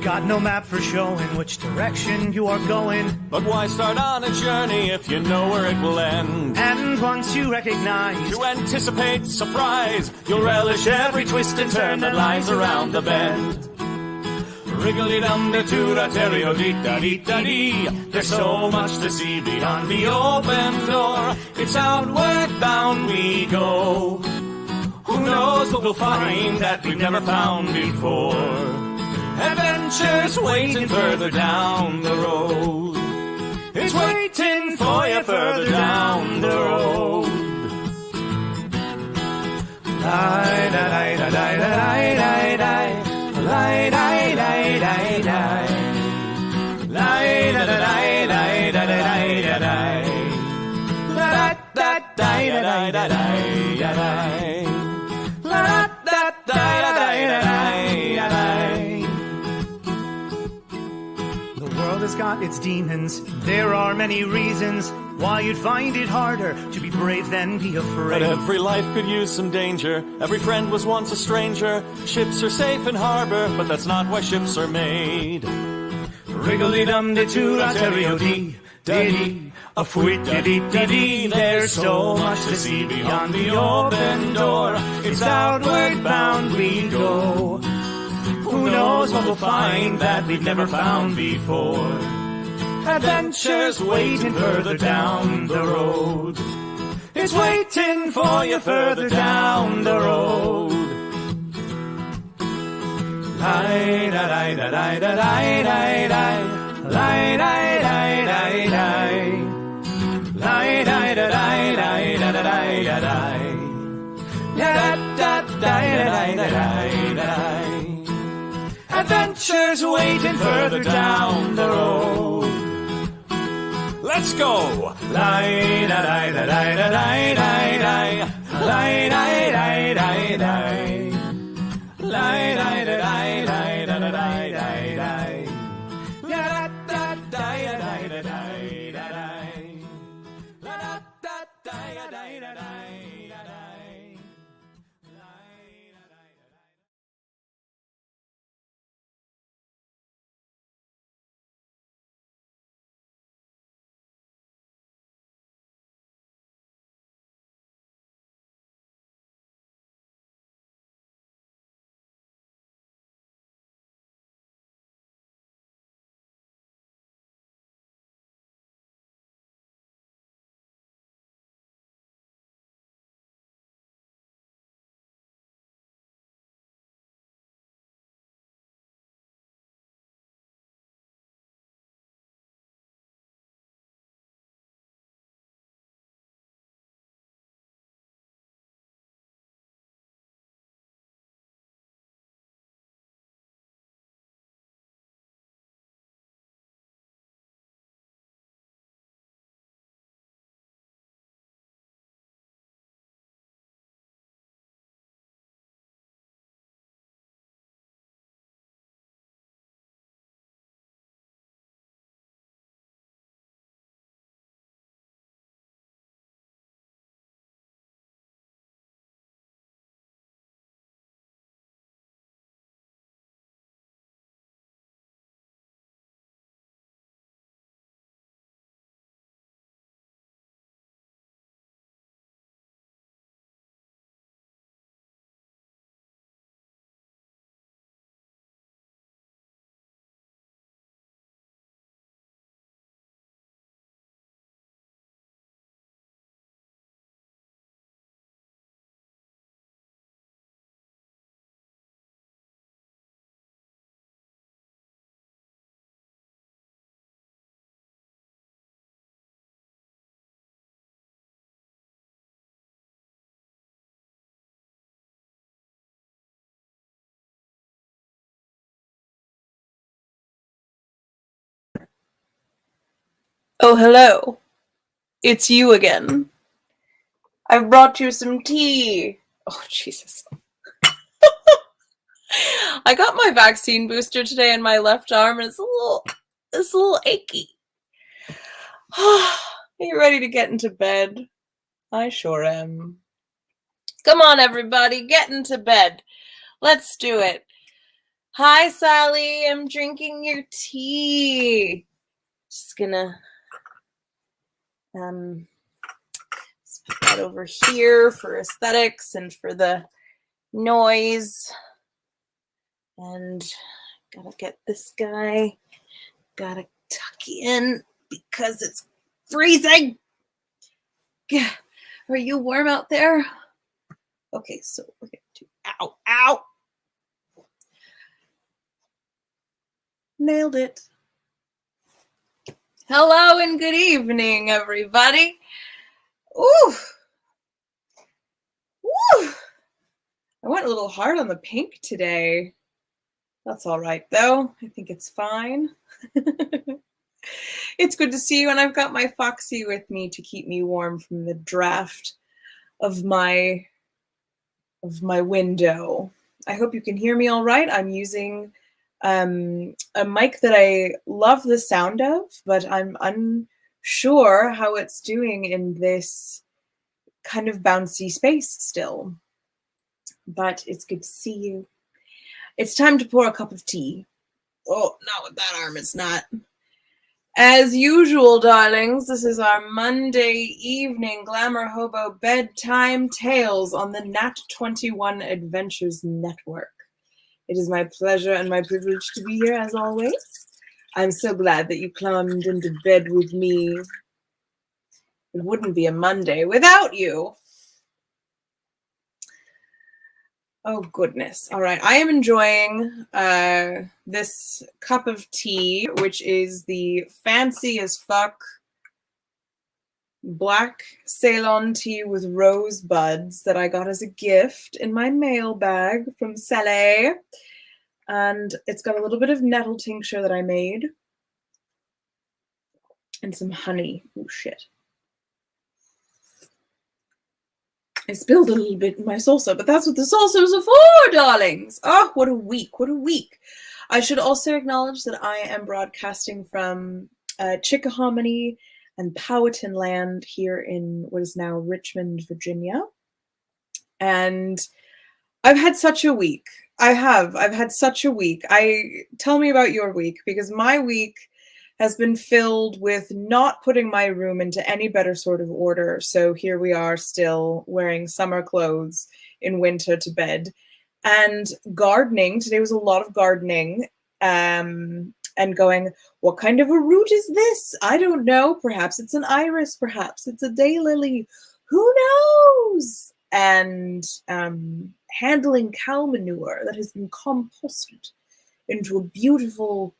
You've got no map for showing which direction you are going. But why start on a journey if you know where it will end? And once you recognize, to anticipate surprise, you'll relish every twist and turn that lies around the bend. Wriggly-dum-de-tooter-terrio-dee-da-dee-da-dee. There's so much to see beyond the open door. It's outward bound we go. Who knows what we'll find that we've never found before? Adventures waiting further down the road. It's waiting for you further down the road. The world has got its demons. There are many reasons why you'd find it harder to be brave than be afraid. But every life could use some danger. Every friend was once a stranger. Ships are safe in harbor, but that's not why ships are made. Wriggly-dum-de-tooter-terrio-dee-da-dee. A fweet-da-dee-da-dee. There's so much to see beyond the open door. It's outward bound we go. Who knows what we'll find that we've never found before? Adventures waiting further down the road. It's waiting for you further down the road. Adventures waiting further down the road. Let's go! Oh, hello. It's you again. I've brought you some tea. Oh, Jesus. I got my vaccine booster today in my left arm, and it's a little achy. Are you ready to get into bed? I sure am. Come on, everybody, get into bed. Let's do it. Hi, Sally. I'm drinking your tea. Just gonna just put that over here for aesthetics and for the noise. And gotta get this guy. Gotta tuck in because it's freezing. Are you warm out there? Okay, so we're gonna do ow. Nailed it. Hello and good evening, everybody. Ooh. Woo. I went a little hard on the pink today. That's all right, though. I think it's fine. It's good to see you, and I've got my Foxy with me to keep me warm from the draft of my window. I hope you can hear me all right. I'm using a mic that I love the sound of, but I'm unsure how it's doing in this kind of bouncy space still. But it's good to see you. It's time to pour a cup of tea. Oh, not with that arm, it's not. As usual, darlings, this is our Monday evening GlamourHobo bedtime tales on the Nat 21 Adventures Network. It is my pleasure and my privilege to be here as always. I'm so glad that you climbed into bed with me. It wouldn't be a Monday without you. Oh, goodness. All right. I am enjoying this cup of tea, which is the fancy as fuck black Ceylon tea with rose buds that I got as a gift in my mailbag from Sally. And it's got a little bit of nettle tincture that I made and some honey. Oh, shit. I spilled a little bit in my salsa, but that's what the salsas are for, darlings. Oh, what a week. What a week. I should also acknowledge that I am broadcasting from Chickahominy and Powhatan land here in what is now Richmond, Virginia. And I've had such a week. I've had such a week. Tell me about your week, because my week has been filled with not putting my room into any better sort of order. So here we are still wearing summer clothes in winter to bed. And gardening. Today was a lot of gardening. And going, what kind of a root is this? I don't know. Perhaps it's an iris. Perhaps it's a daylily. Who knows? And handling cow manure that has been composted into a beautiful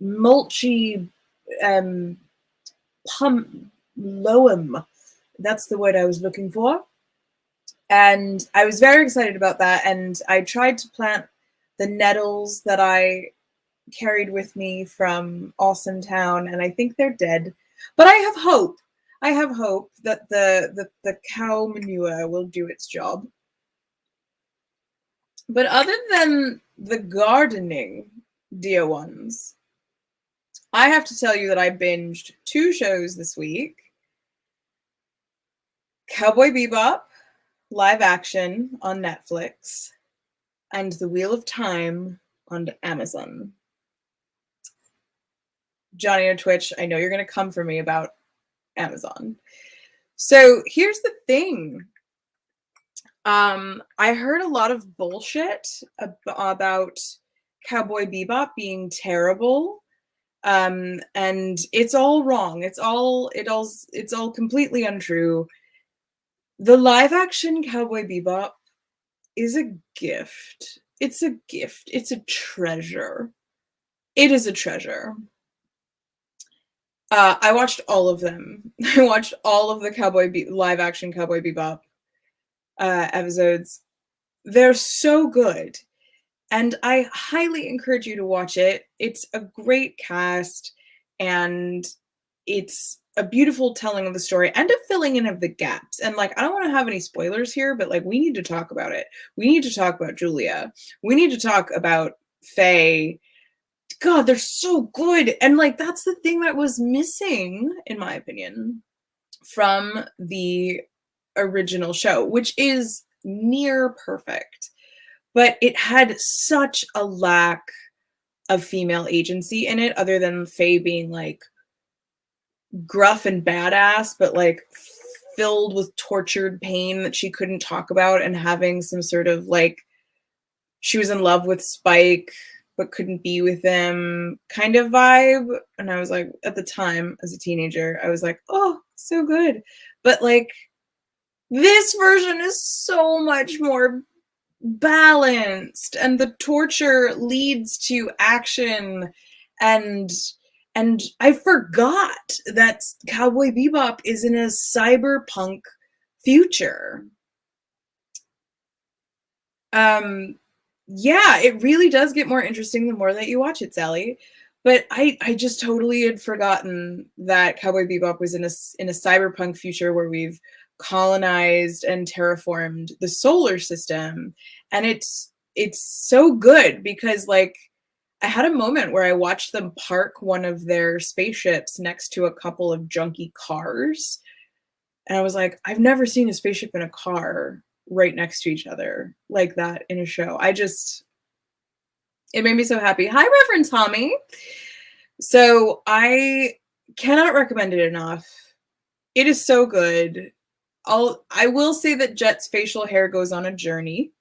mulchy loam. That's the word I was looking for. And I was very excited about that. And I tried to plant the nettles that I carried with me from Awesome Town, and I think they're dead. But I have hope. I have hope that the cow manure will do its job. But other than the gardening, dear ones, I have to tell you that I binged 2 shows this week. Cowboy Bebop, live action on Netflix, and The Wheel of Time on Amazon. Johnny or Twitch, I know you're going to come for me about Amazon. So here's the thing. I heard a lot of bullshit about Cowboy Bebop being terrible. And it's all wrong. It's all completely untrue. The live action Cowboy Bebop is a gift. It's a gift. It's a treasure. It is a treasure. I watched all of them. I watched all of the live action Cowboy Bebop episodes. They're so good. And I highly encourage you to watch it. It's a great cast, and it's a beautiful telling of the story and a filling in of the gaps. And like, I don't want to have any spoilers here, but like, we need to talk about it. We need to talk about Julia. We need to talk about Faye. God, they're so good. And like, that's the thing that was missing, in my opinion, from the original show, which is near perfect. but it had such a lack of female agency in it, other than Faye being like gruff and badass, but like filled with tortured pain that she couldn't talk about, and having some sort of like she was in love with Spike but couldn't be with him kind of vibe. And I was like, at the time as a teenager, I was like, oh, so good. But like this version is so much more balanced, and the torture leads to action, and I forgot that Cowboy Bebop is in a cyberpunk future. Yeah, it really does get more interesting the more that you watch it, Sally. But I just totally had forgotten that Cowboy Bebop was in a cyberpunk future where we've colonized and terraformed the solar system. And it's so good because like I had a moment where I watched them park one of their spaceships next to a couple of junky cars. And I was like, I've never seen a spaceship and a car right next to each other like that in a show. It made me so happy. Hi, Reverend Tommy. So I cannot recommend it enough. It is so good. I will say that Jet's facial hair goes on a journey.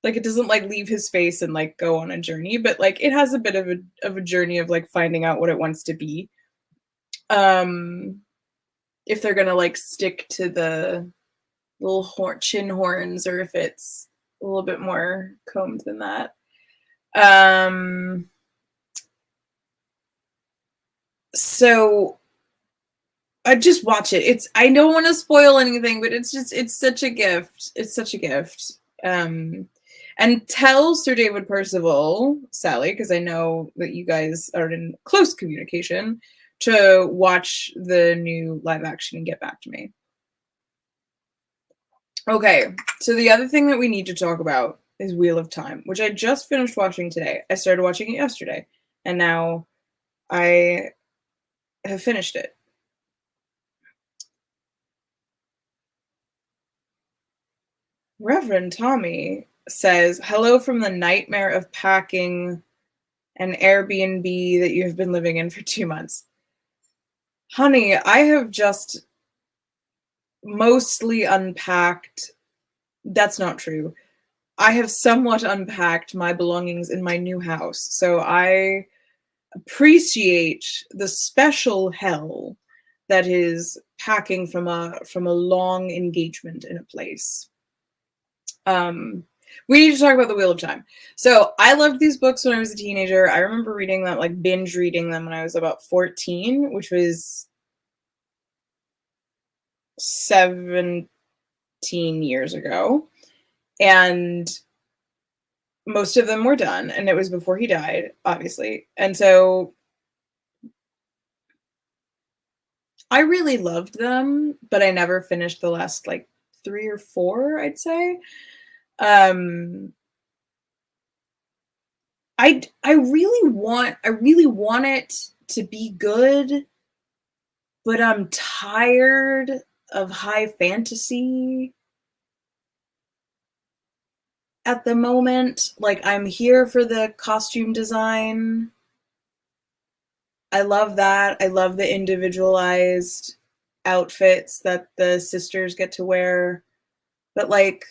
Like it doesn't like leave his face and like go on a journey, but like it has a bit of a journey of like finding out what it wants to be. If they're gonna like stick to the little chin horns, or if it's a little bit more combed than that. So I just watch it. I don't want to spoil anything, but it's such a gift. It's such a gift. And tell Sir David Percival, Sally, because I know that you guys are in close communication, to watch the new live action and get back to me. Okay, so the other thing that we need to talk about is Wheel of Time, which I just finished watching today. I started watching it yesterday, and now I have finished it. Reverend Tommy says, hello from the nightmare of packing an Airbnb that you have been living in for 2 months. Honey, I have just mostly unpacked. That's not true. I have somewhat unpacked my belongings in my new house, so I appreciate the special hell that is packing from a long engagement in a place. We need to talk about the Wheel of Time. So I loved these books when I was a teenager. I remember reading them, like binge reading them when I was about 14, which was 17 years ago. And most of them were done, and it was before he died, obviously. And so I really loved them, but I never finished the last like 3 or 4, I'd say. I really want it to be good, but I'm tired of high fantasy at the moment. Like, I'm here for the costume design. I love that. I love the individualized outfits that the sisters get to wear. But like,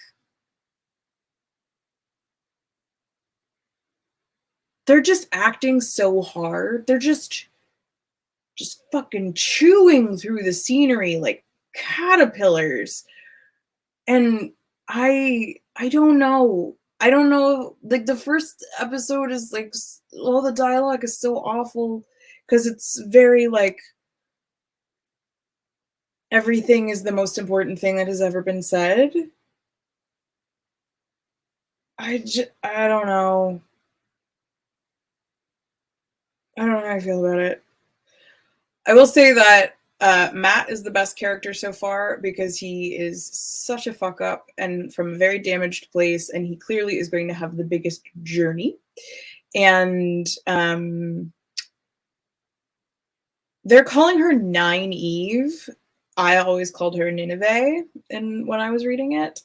they're just acting so hard. They're just fucking chewing through the scenery like caterpillars. And I don't know. I don't know. Like, the first episode is like, all the dialogue is so awful because it's very like, everything is the most important thing that has ever been said. I don't know. I don't know how I feel about it. I will say that Matt is the best character so far because he is such a fuck up and from a very damaged place, and he clearly is going to have the biggest journey. And they're calling her Nine Eve. I always called her Nineveh when I was reading it.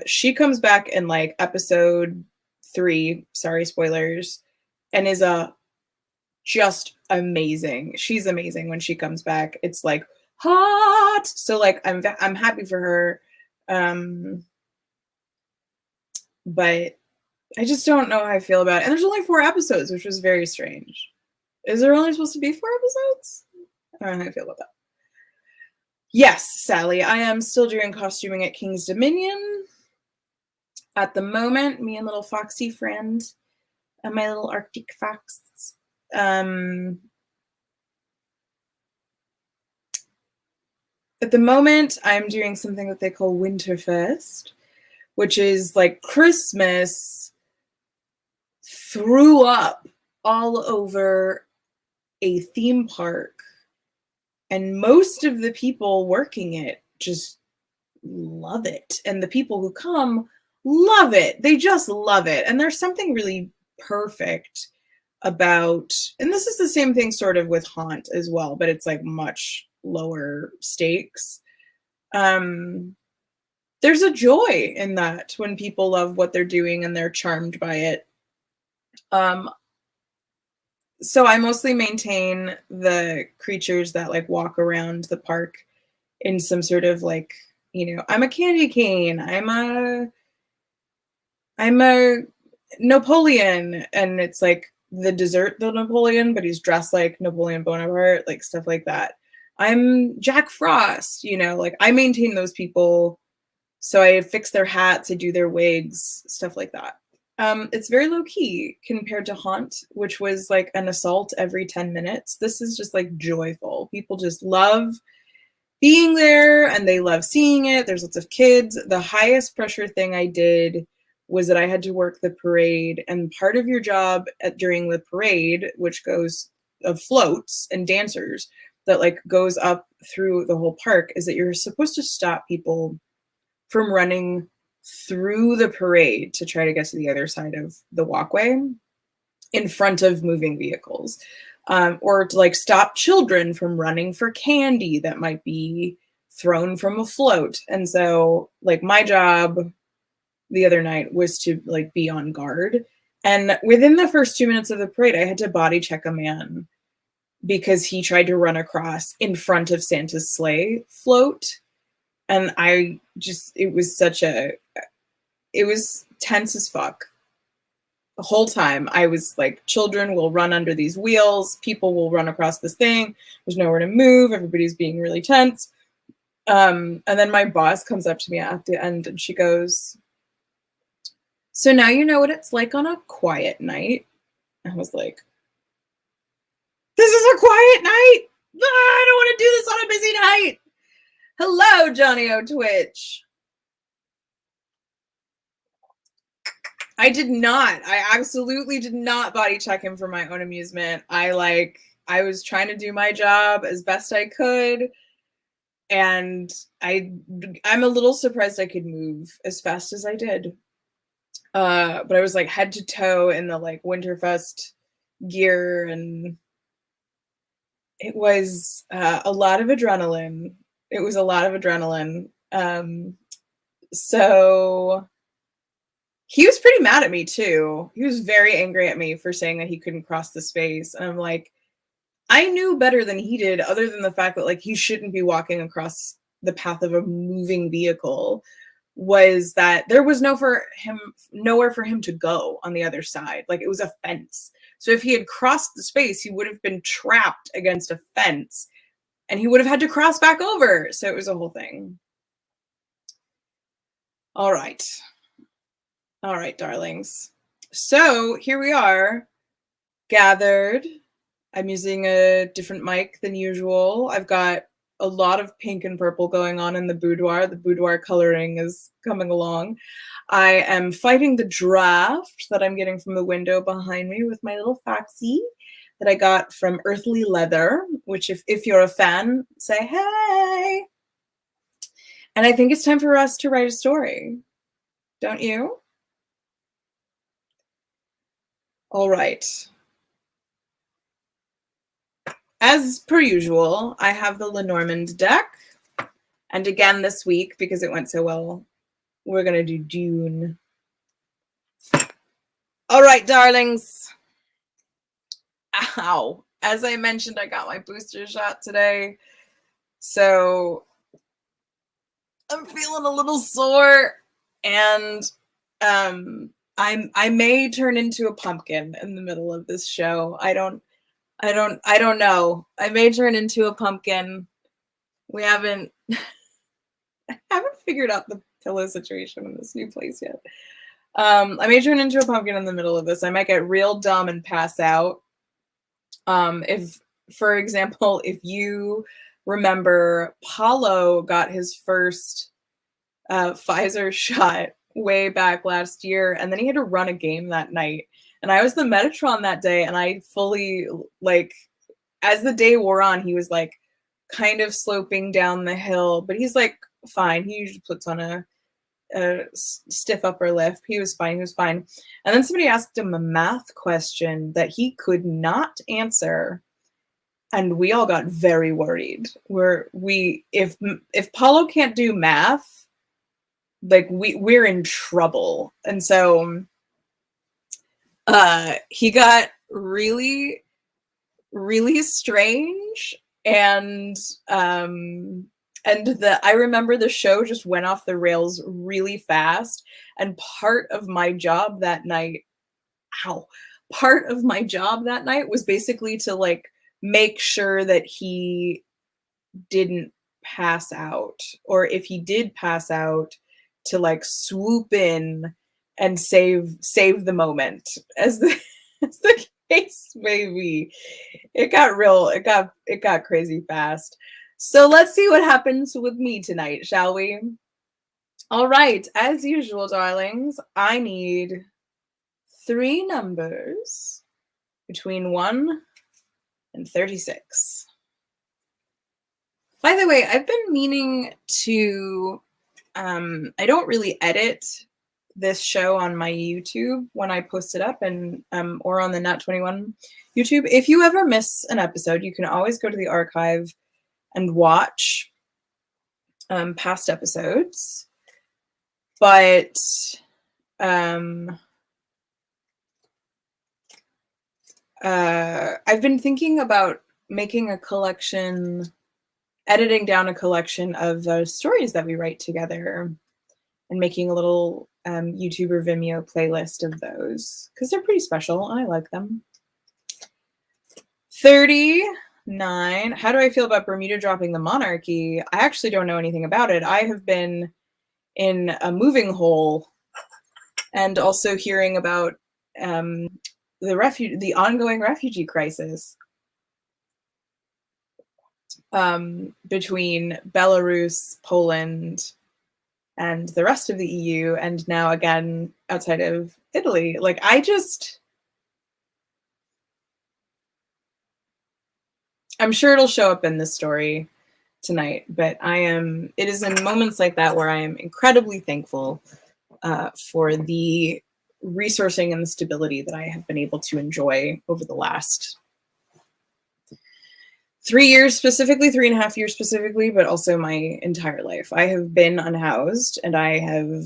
She comes back in like episode 3, sorry, spoilers, and is just amazing. She's amazing when she comes back. It's like hot. So like I'm happy for her. But I just don't know how I feel about it. And there's only 4 episodes, which was very strange. Is there only supposed to be 4 episodes? I don't know how I feel about that. Yes, Sally, I am still doing costuming at King's Dominion. At the moment, me and little Foxy friend and my little Arctic fox. At the moment, I'm doing something that they call Winterfest, which is like Christmas threw up all over a theme park. And most of the people working it just love it. And the people who come love it. They just love it. And there's something really perfect about, and this is the same thing sort of with Haunt as well, but it's like much lower stakes. There's a joy in that when people love what they're doing and they're charmed by it. So I mostly maintain the creatures that like walk around the park in some sort of like, you know, I'm a candy cane, I'm a Napoleon, and it's like the dessert the Napoleon, but he's dressed like Napoleon Bonaparte, like stuff like that. I'm Jack Frost, you know, like I maintain those people. So I fix their hats, I do their wigs, stuff like that. It's very low key compared to Haunt, which was like an assault every 10 minutes. This is just like joyful. People just love being there and they love seeing it. There's lots of kids. The highest pressure thing I did was that I had to work the parade, and part of your job during the parade, which goes of floats and dancers that like goes up through the whole park, is that you're supposed to stop people from running through the parade to try to get to the other side of the walkway in front of moving vehicles, or to like stop children from running for candy that might be thrown from a float. And so like my job the other night was to like be on guard. And within the first 2 minutes of the parade, I had to body check a man because he tried to run across in front of Santa's sleigh float. And I just, it was tense as fuck. The whole time I was like, children will run under these wheels. People will run across this thing. There's nowhere to move. Everybody's being really tense. And then my boss comes up to me at the end and she goes, "So now you know what it's like on a quiet night." I was like, this is a quiet night? I don't want to do this on a busy night. Hello, Johnny O Twitch. I absolutely did not body check him for my own amusement. I was trying to do my job as best I could. And I'm a little surprised I could move as fast as I did. But I was like head to toe in the like Winterfest gear, and it was a lot of adrenaline. It was a lot of adrenaline. So he was pretty mad at me too. He was very angry at me for saying that he couldn't cross the space. And I'm like, I knew better than he did, other than the fact that like he shouldn't be walking across the path of a moving vehicle, was that there was nowhere for him to go on the other side. Like it was a fence. So if he had crossed the space, he would have been trapped against a fence and he would have had to cross back over. So it was a whole thing. All right. All right, darlings. So here we are, gathered. I'm using a different mic than usual. I've got a lot of pink and purple going on in the boudoir. The boudoir coloring is coming along. I am fighting the draft that I'm getting from the window behind me with my little Foxy that I got from Earthly Leather, which if you're a fan, say hey. And I think it's time for us to write a story. Don't you? All right. As per usual, I have the Lenormand deck. And again this week, because it went so well We're gonna do Dune. All right, darlings. Ow. As I mentioned, I got my booster shot today. So I'm feeling a little sore, and I may turn into a pumpkin in the middle of this show. I don't know. I may turn into a pumpkin. We haven't figured out the pillow situation in this new place yet. I may turn into a pumpkin in the middle of this. I might get real dumb and pass out. If, for example, if you remember, Paulo got his first Pfizer shot way back last year, and then he had to run a game that night. And I was the Metatron that day, and I fully, like, as the day wore on, he was like kind of sloping down the hill, but he's like fine. He usually puts on a stiff upper lip. He was fine. He was fine. And then somebody asked him a math question that he could not answer, and we all got very worried. If Paulo can't do math, like we're in trouble. And so he got really, really strange, and I remember the show just went off the rails really fast. And part of my job that night was basically to like make sure that he didn't pass out, or if he did pass out, to like swoop in and save the moment, as the case may be. It got crazy fast. So let's see what happens with me tonight, shall we? All right, as usual, darlings, I need 3 numbers between 1 and 36. By the way, I've been meaning to, I don't really edit this show on my YouTube when I post it up, and or on the Nat 21 YouTube. If you ever miss an episode, you can always go to the archive and watch past episodes. But I've been thinking about making a collection, editing down a collection of the stories that we write together, and making a little YouTube or Vimeo playlist of those, because they're pretty special. I like them. 39. How do I feel about Bermuda dropping the monarchy? I actually don't know anything about it. I have been in a moving hole, and also hearing about the ongoing refugee crisis between Belarus, Poland, and the rest of the EU, and now again outside of Italy. Like, I'm sure it'll show up in this story tonight, but it is in moments like that where I am incredibly thankful for the resourcing and the stability that I have been able to enjoy over the last 3 years specifically, 3.5 years specifically, but also my entire life. I have been unhoused, and I have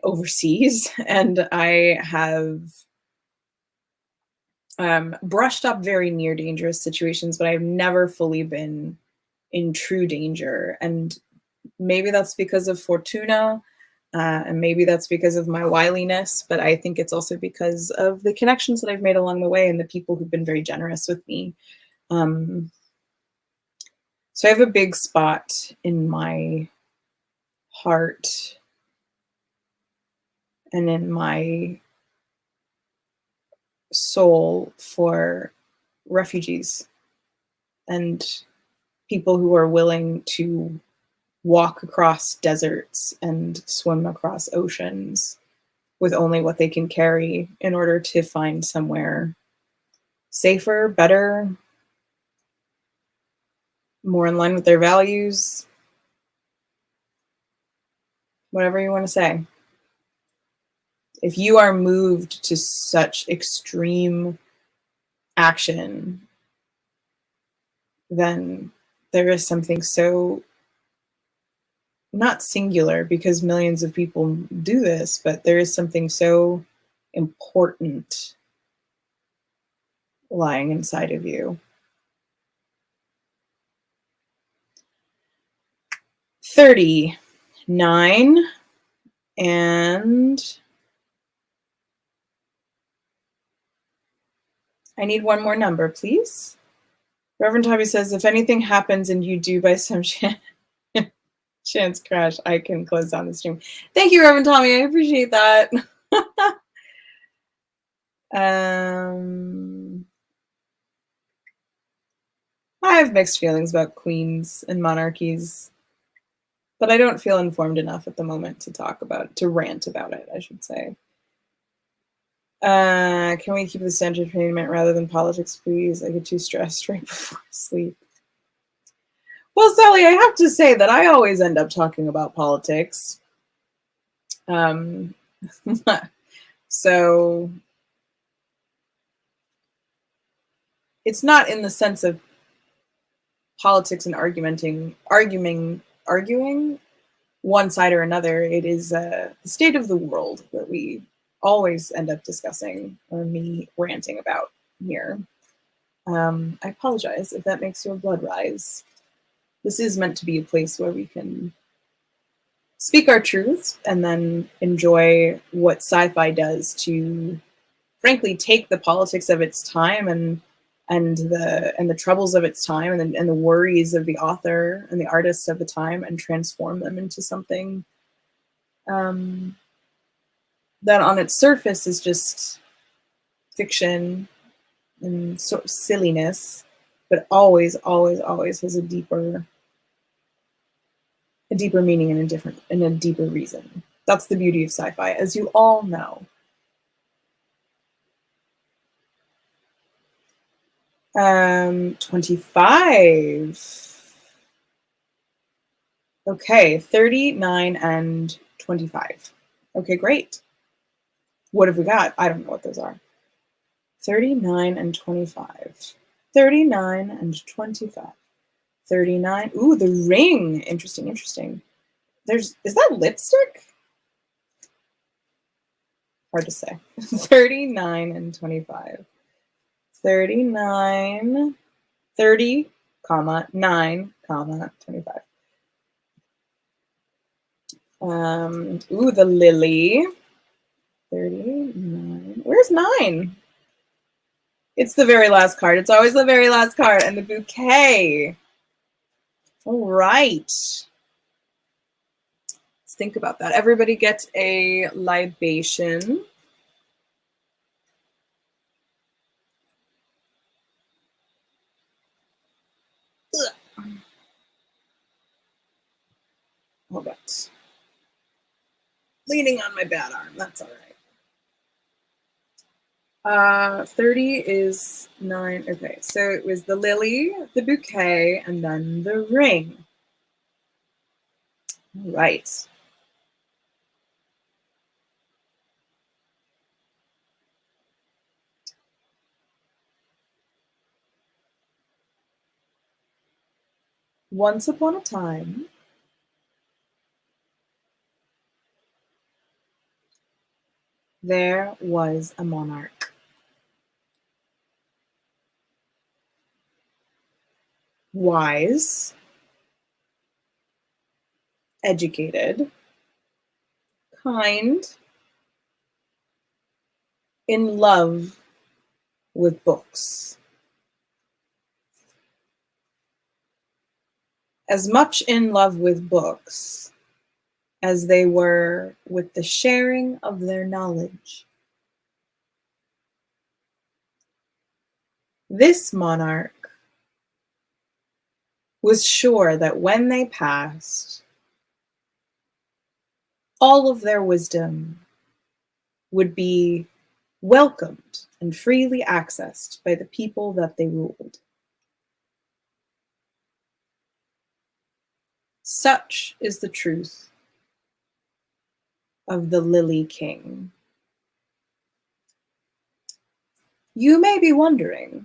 overseas, and I have brushed up very near dangerous situations, but I've never fully been in true danger. And maybe that's because of Fortuna, and maybe that's because of my wiliness, but I think it's also because of the connections that I've made along the way and the people who've been very generous with me. So I have a big spot in my heart and in my soul for refugees and people who are willing to walk across deserts and swim across oceans with only what they can carry in order to find somewhere safer, better, more in line with their values, whatever you want to say. If you are moved to such extreme action, then there is something so not singular because millions of people do this, but there is something so important lying inside of you. 39 and I need one more number, please. Reverend Tommy says, if anything happens and you do by some chance crash, I can close down the stream. Thank you, Reverend Tommy. I appreciate that. I have mixed feelings about queens and monarchies, but I don't feel informed enough at the moment to rant about it, I should say. Can we keep this entertainment rather than politics, please? I get too stressed right before sleep. Well, Sally, I have to say that I always end up talking about politics. So it's not in the sense of politics and arguing one side or another. It is the state of the world that we always end up discussing, or me ranting about here. I apologize if that makes your blood rise. This is meant to be a place where we can speak our truths and then enjoy what sci-fi does to, frankly, take the politics of its time and the troubles of its time and the worries of the author and the artist of the time and transform them into something that on its surface is just fiction and sort of silliness, but always has a deeper meaning and a deeper reason. That's the beauty of sci-fi, as you all know. 25. Okay, 39 and 25. Okay, great. What have we got? I don't know what those are. 39 and 25. 39 and 25. 39. Ooh, the ring. Interesting. Is that lipstick? Hard to say. 39 and 25. 39, 30, 9, 25. Ooh, the lily. 39. Where's 9? It's the very last card. It's always the very last card. And the bouquet. All right. Let's think about that. Everybody gets a libation. Hold on. Leaning on my bad arm. That's all right. 30 is 9. Okay, so it was the lily, the bouquet, and then the ring. All right. Once upon a time, there was a monarch. Wise, educated, kind, in love with books. As much in love with books as they were with the sharing of their knowledge. This monarch was sure that when they passed, all of their wisdom would be welcomed and freely accessed by the people that they ruled. Such is the truth of the Lily King. You may be wondering,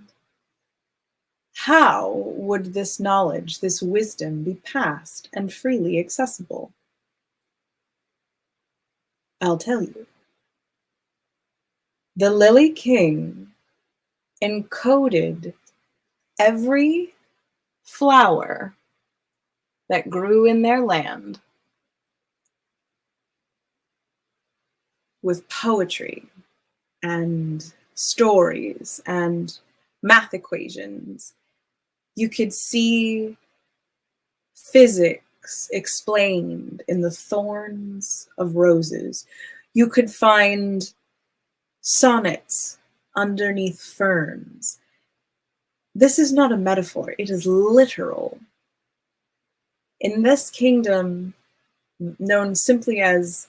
how would this knowledge, this wisdom be passed and freely accessible? I'll tell you. The Lily King encoded every flower that grew in their land with poetry and stories and math equations. You could see physics explained in the thorns of roses. You could find sonnets underneath ferns. This is not a metaphor, it is literal. In this kingdom, known simply as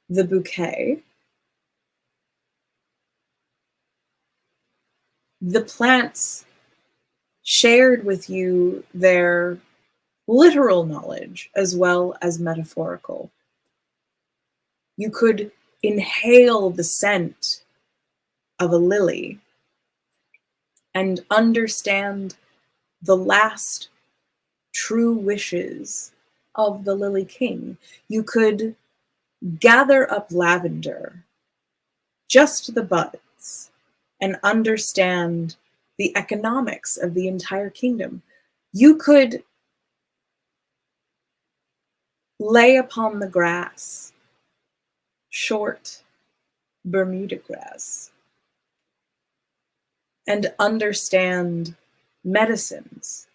the bouquet, the plants shared with you their literal knowledge as well as metaphorical. You could inhale the scent of a lily and understand the last true wishes of the Lily King. You could gather up lavender, just the buds, and understand the economics of the entire kingdom. You could lay upon the grass, short Bermuda grass, and understand medicines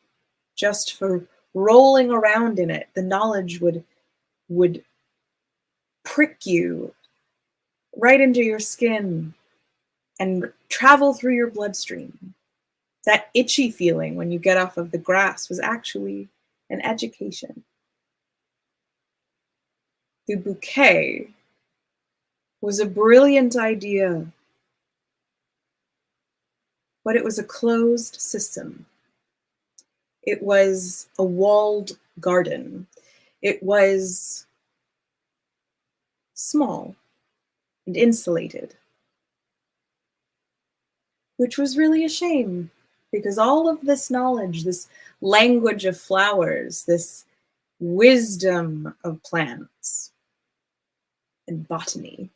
just for rolling around in it. The knowledge would prick you right into your skin and travel through your bloodstream. That itchy feeling when you get off of the grass was actually an education. The bouquet was a brilliant idea, but it was a closed system. It was a walled garden. It was small and insulated, which was really a shame, because all of this knowledge, this language of flowers, this wisdom of plants and botany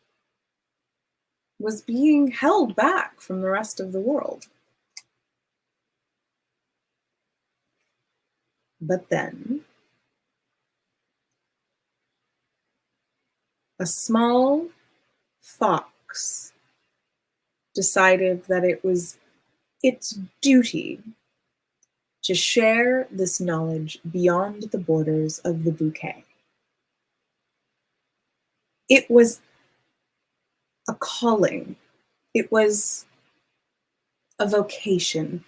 was being held back from the rest of the world. But then, a small fox decided that it was its duty to share this knowledge beyond the borders of the bouquet. It was a calling. It was a vocation.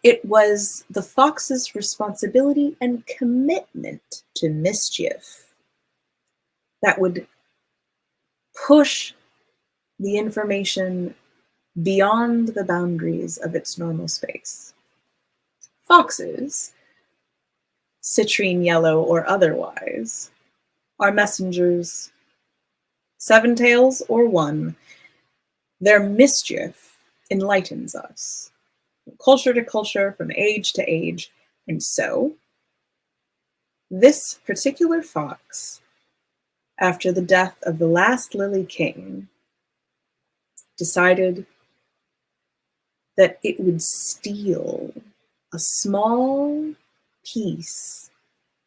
It was the fox's responsibility and commitment to mischief that would push the information beyond the boundaries of its normal space. Foxes, citrine yellow or otherwise, are messengers, seven tails or one. Their mischief enlightens us, from culture to culture, from age to age. And so, this particular fox, after the death of the last Lily King, decided that it would steal a small piece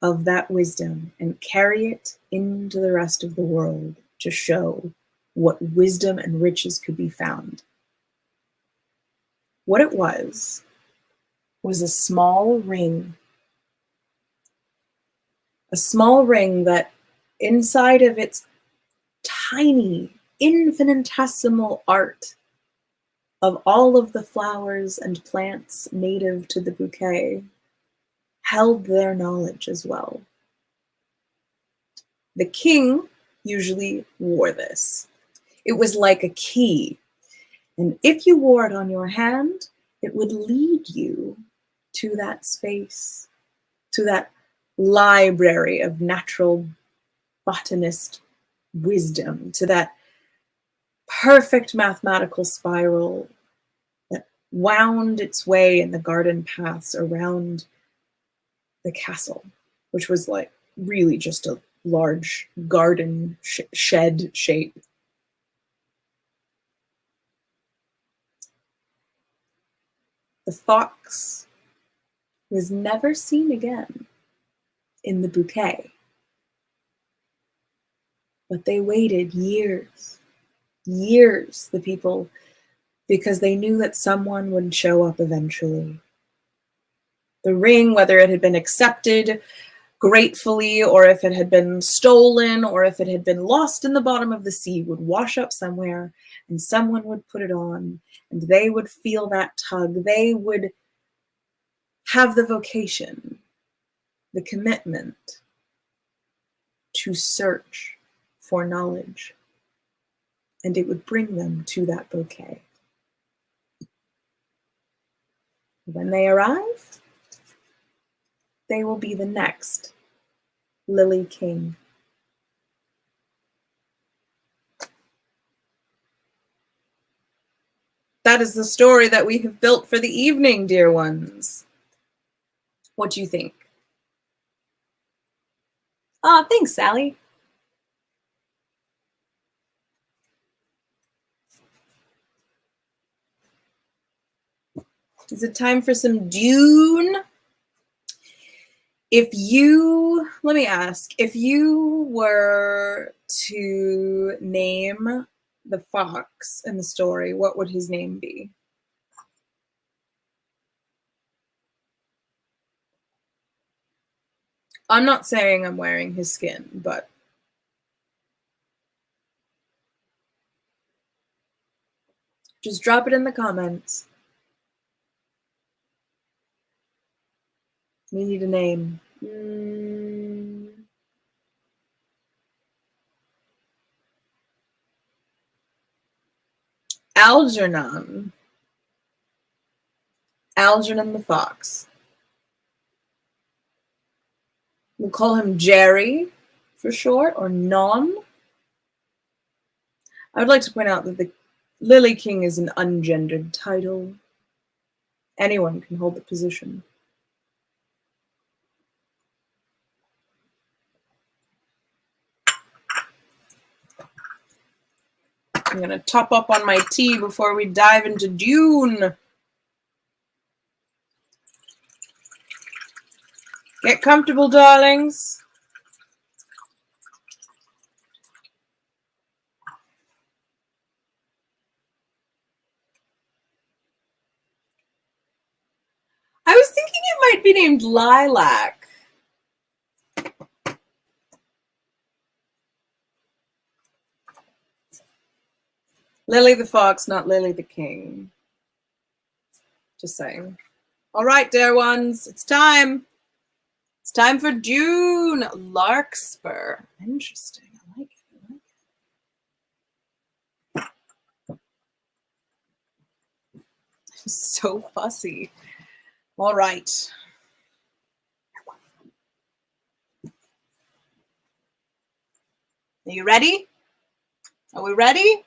of that wisdom and carry it into the rest of the world to show what wisdom and riches could be found. What it was a small ring that inside of its tiny, infinitesimal art of all of the flowers and plants native to the bouquet held their knowledge as well. The king usually wore this. It was like a key, and if you wore it on your hand, it would lead you to that space, to that library of natural botanist wisdom, to that perfect mathematical spiral that wound its way in the garden paths around the castle, which was like really just a large garden shed shape The fox was never seen again in the bouquet. But they waited years, the people, because they knew that someone would show up eventually. The ring, whether it had been accepted gratefully, or if it had been stolen, or if it had been lost in the bottom of the sea, would wash up somewhere, and someone would put it on, and they would feel that tug. They would have the vocation, the commitment to search for knowledge, and it would bring them to that bouquet. When they arrive, they will be the next Lily King. That is the story that we have built for the evening, dear ones. What do you think? Ah, thanks, Sally. Is it time for some Dune? Let me ask, if you were to name the fox in the story, what would his name be? I'm not saying I'm wearing his skin, but just drop it in the comments. We need a name. Algernon. Algernon the fox. We'll call him Jerry for short, or Non. I would like to point out that the Lily King is an ungendered title. Anyone can hold the position. I'm going to top up on my tea before we dive into Dune. Get comfortable, darlings. I was thinking it might be named Lilac. Lily the Fox, not Lily the King. Just saying. All right, dear ones, it's time. It's time for Dune. Larkspur. Interesting. I like it. I'm so fussy. All right. Are you ready? Are we ready?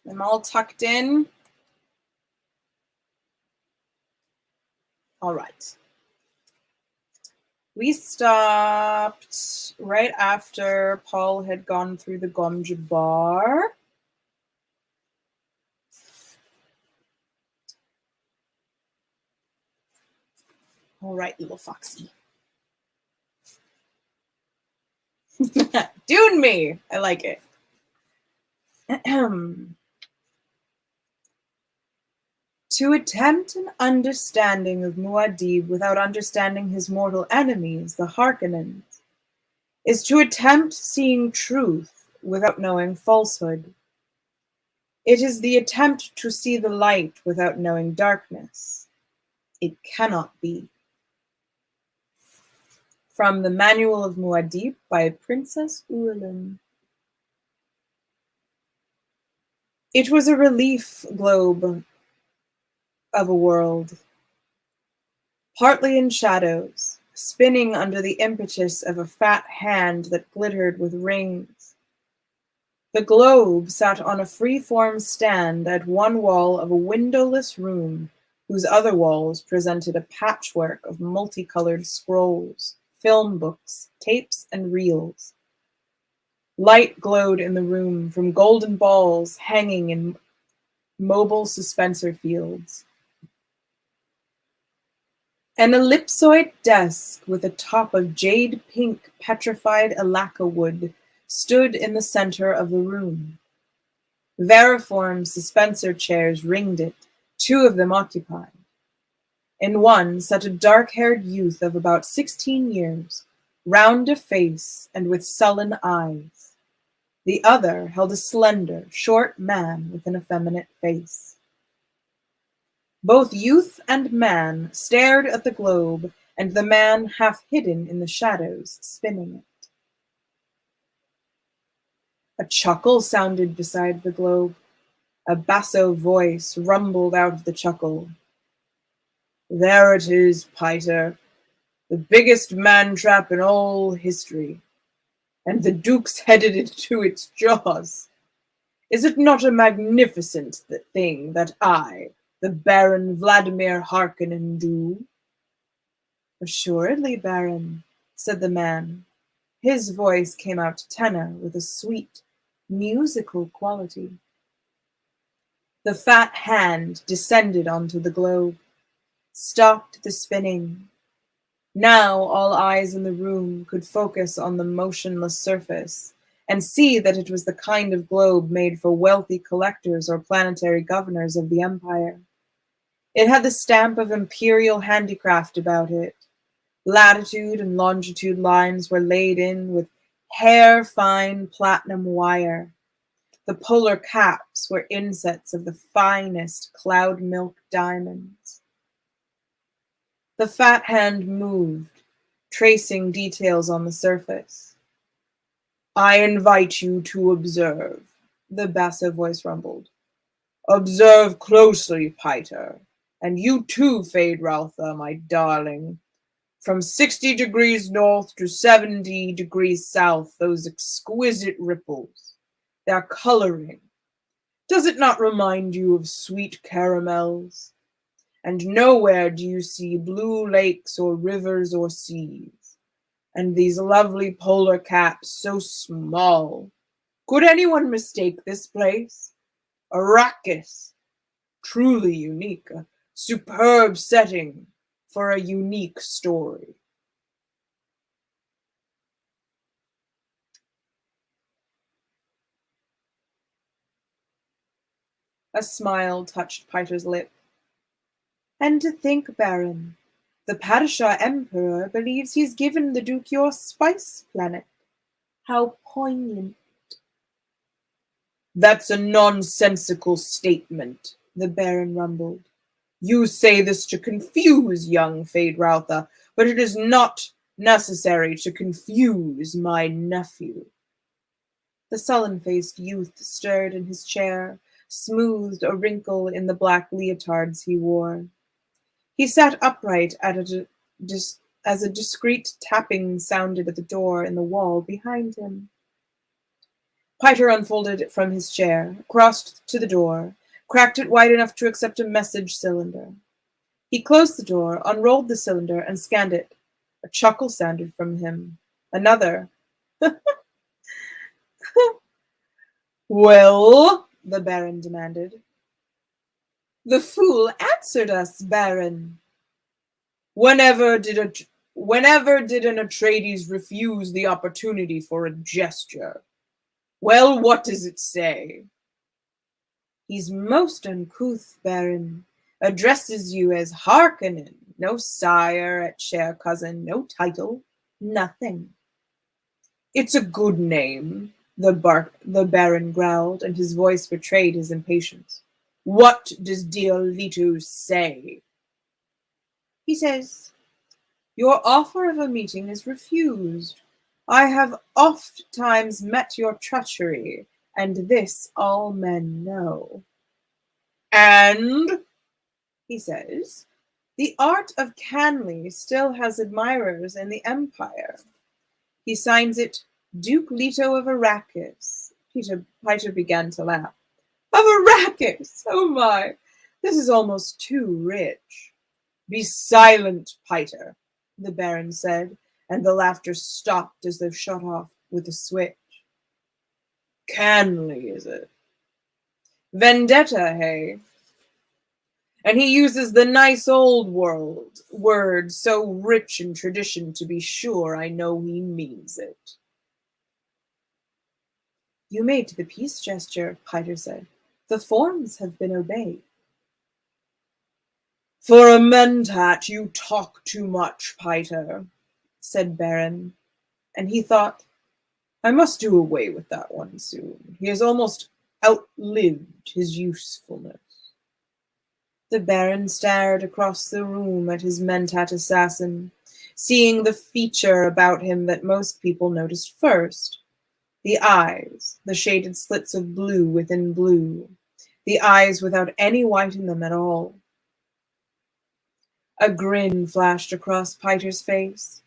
I'm all tucked in. All right. We stopped right after Paul had gone through the Gomja bar. All right, little foxy. Dune me. I like it. To attempt an understanding of Muad'Dib without understanding his mortal enemies, the Harkonnens, is to attempt seeing truth without knowing falsehood. It is the attempt to see the light without knowing darkness. It cannot be. From the Manual of Muad'Dib by Princess Uilin. It was a relief globe of a world, partly in shadows, spinning under the impetus of a fat hand that glittered with rings. The globe sat on a free-form stand at one wall of a windowless room whose other walls presented a patchwork of multicolored scrolls, film books, tapes, and reels. Light glowed in the room from golden balls hanging in mobile suspensor fields. An ellipsoid desk with a top of jade-pink petrified alaca wood stood in the center of the room. Variform suspensor chairs ringed it, 2 of them occupied. In one sat a dark-haired youth of about 16 years, round of face and with sullen eyes. The other held a slender, short man with an effeminate face. Both youth and man stared at the globe, and the man half hidden in the shadows, spinning it. A chuckle sounded beside the globe. A basso voice rumbled out of the chuckle. "There it is, Piter, the biggest man-trap in all history, and the Duke's headed it to its jaws. Is it not a magnificent thing that I, the Baron Vladimir Harkonnen, do?" "Assuredly, Baron," said the man. His voice came out tenor with a sweet, musical quality. The fat hand descended onto the globe, stopped the spinning. Now all eyes in the room could focus on the motionless surface and see that it was the kind of globe made for wealthy collectors or planetary governors of the empire. It had the stamp of imperial handicraft about it. Latitude and longitude lines were laid in with hair-fine platinum wire. The polar caps were insets of the finest cloud milk diamonds. The fat hand moved, tracing details on the surface. "I invite you to observe," the basso voice rumbled. "Observe closely, Piter, and you too, Feyd-Rautha, my darling. From 60 degrees north to 70 degrees south, those exquisite ripples, their coloring. Does it not remind you of sweet caramels? And nowhere do you see blue lakes or rivers or seas. And these lovely polar caps so small. Could anyone mistake this place? Arrakis, truly unique, a superb setting for a unique story." A smile touched Piter's lip. "And to think, Baron, the Padishah Emperor believes he's given the Duke your spice planet. How poignant." "That's a nonsensical statement," the Baron rumbled. "You say this to confuse young Feyd-Rautha, but it is not necessary to confuse my nephew." The sullen-faced youth stirred in his chair, smoothed a wrinkle in the black leotards he wore. He sat upright as a discreet tapping sounded at the door in the wall behind him. Piter unfolded it from his chair, crossed to the door, cracked it wide enough to accept a message cylinder. He closed the door, unrolled the cylinder, and scanned it. A chuckle sounded from him. Another. "Well?" the Baron demanded. "The fool answered us, Baron." Whenever did an Atreides refuse the opportunity for a gesture? Well, what does it say?" "He's most uncouth, Baron. Addresses you as Harkonnen. No sire at share cousin, no title, nothing." "It's a good name," the Baron growled, and his voice betrayed his impatience. "What does dear Leto say?" "He says, your offer of a meeting is refused. I have oft times met your treachery, and this all men know." "And," he says, "the art of Canley still has admirers in the Empire." He signs it Duke Leto of Arrakis. Piter began to laugh. "Of Arrakis! Oh my! This is almost too rich." "Be silent, Piter," the Baron said, and the laughter stopped as though shut off with a switch. Canly, is it? Vendetta, hey? And he uses the nice old word so rich in tradition to be sure I know he means it. You made the peace gesture, Piter said. The forms have been obeyed. For a mentat, you talk too much, Piter, said Baron, and he thought, I must do away with that one soon. He has almost outlived his usefulness. The Baron stared across the room at his mentat assassin, seeing the feature about him that most people noticed first. The eyes, the shaded slits of blue within blue, the eyes without any white in them at all. A grin flashed across Piter's face.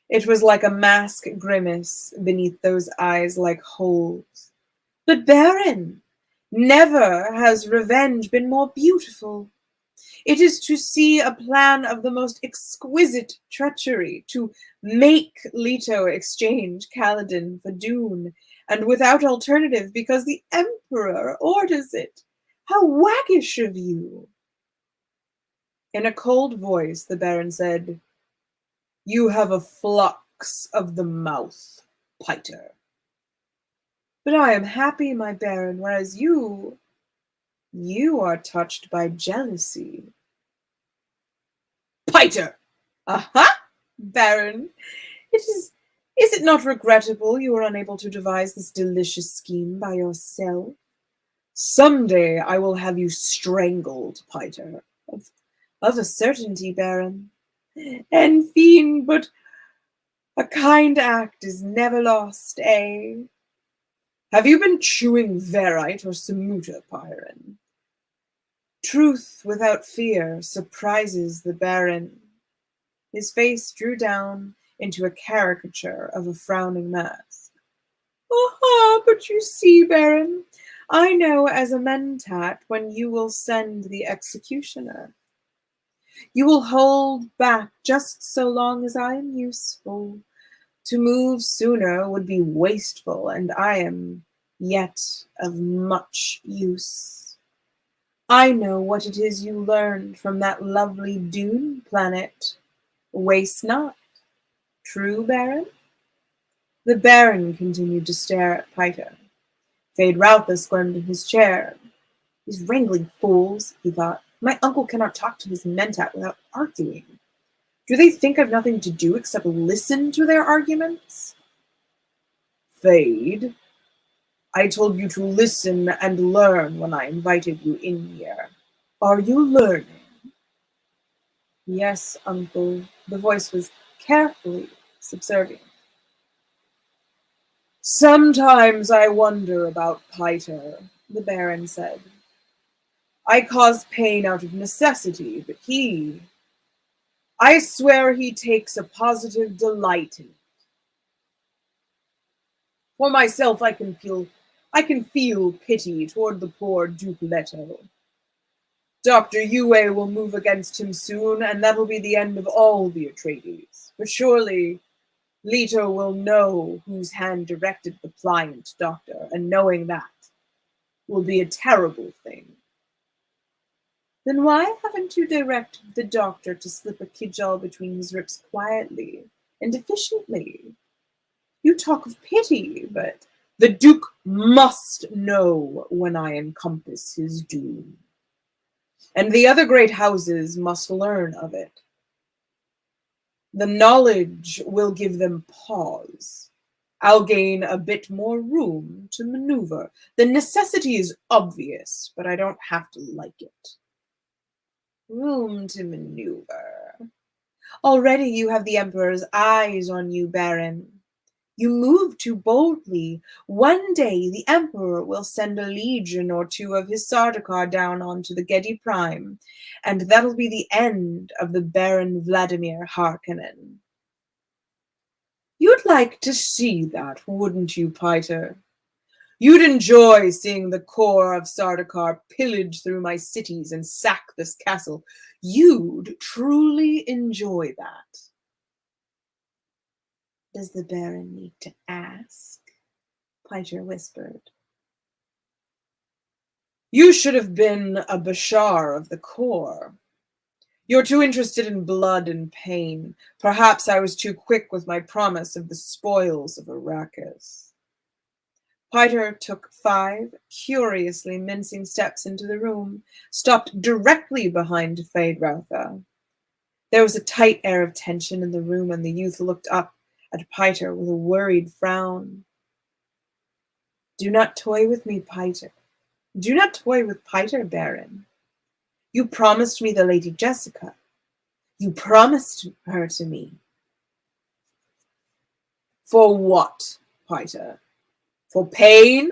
It was like a mask grimace beneath those eyes like holes. But Baron, never has revenge been more beautiful. It is to see a plan of the most exquisite treachery, to make Leto exchange Kaladin for DUNE, and without alternative because the Emperor orders it. How waggish of you! In a cold voice, the Baron said, You have a flux of the mouth, Piter. But I am happy, my Baron, whereas you are touched by jealousy. Piter! Aha, Baron! Is it not regrettable you were unable to devise this delicious scheme by yourself? Some day I will have you strangled, Piter. Of a certainty, Baron. And fiend, but a kind act is never lost, eh? Have you been chewing verite or samuta, Piran? Truth without fear surprises the Baron. His face drew down into a caricature of a frowning mask. Aha, but you see, Baron, I know as a mentat when you will send the executioner. You will hold back just so long as I am useful. To move sooner would be wasteful, and I am yet of much use. I know what it is you learned from that lovely DUNE planet. Waste not. True, Baron? The Baron continued to stare at Piter. Feyd-Rautha squirmed in his chair. These wrangling fools, he thought. My uncle cannot talk to his mentat without arguing. Do they think I've nothing to do except listen to their arguments? Feyd, I told you to listen and learn when I invited you in here. Are you learning? Yes, uncle. The voice was carefully subservient. Sometimes I wonder about Piter, the Baron said. I cause pain out of necessity, but I swear he takes a positive delight in it. For myself, I can feel pity toward the poor Duke Leto. Dr. Yue will move against him soon, and that'll be the end of all the Atreides. But surely Leto will know whose hand directed the pliant doctor, and knowing that will be a terrible thing. Then why haven't you directed the doctor to slip a kidjal between his ribs quietly and efficiently? You talk of pity, but the Duke must know when I encompass his doom. And the other great houses must learn of it. The knowledge will give them pause. I'll gain a bit more room to maneuver. The necessity is obvious, but I don't have to like it. Room to maneuver. Already you have the Emperor's eyes on you, Baron. You move too boldly. One day the Emperor will send a legion or two of his Sardaukar down onto the Gedi Prime, and that'll be the end of the Baron Vladimir Harkonnen. You'd like to see that, wouldn't you, Piter? You'd enjoy seeing the core of Sardaukar pillage through my cities and sack this castle. You'd truly enjoy that. Does the Baron need to ask? Piter whispered. You should have been a Bashar of the Corps. You're too interested in blood and pain. Perhaps I was too quick with my promise of the spoils of Arrakis. Piter took 5 curiously mincing steps into the room, stopped directly behind Feyd-Rautha. There was a tight air of tension in the room, and the youth looked up at Piter with a worried frown. Do not toy with me, Piter. Do not toy with Piter, Baron. You promised me the Lady Jessica. You promised her to me. For what, Piter? For pain?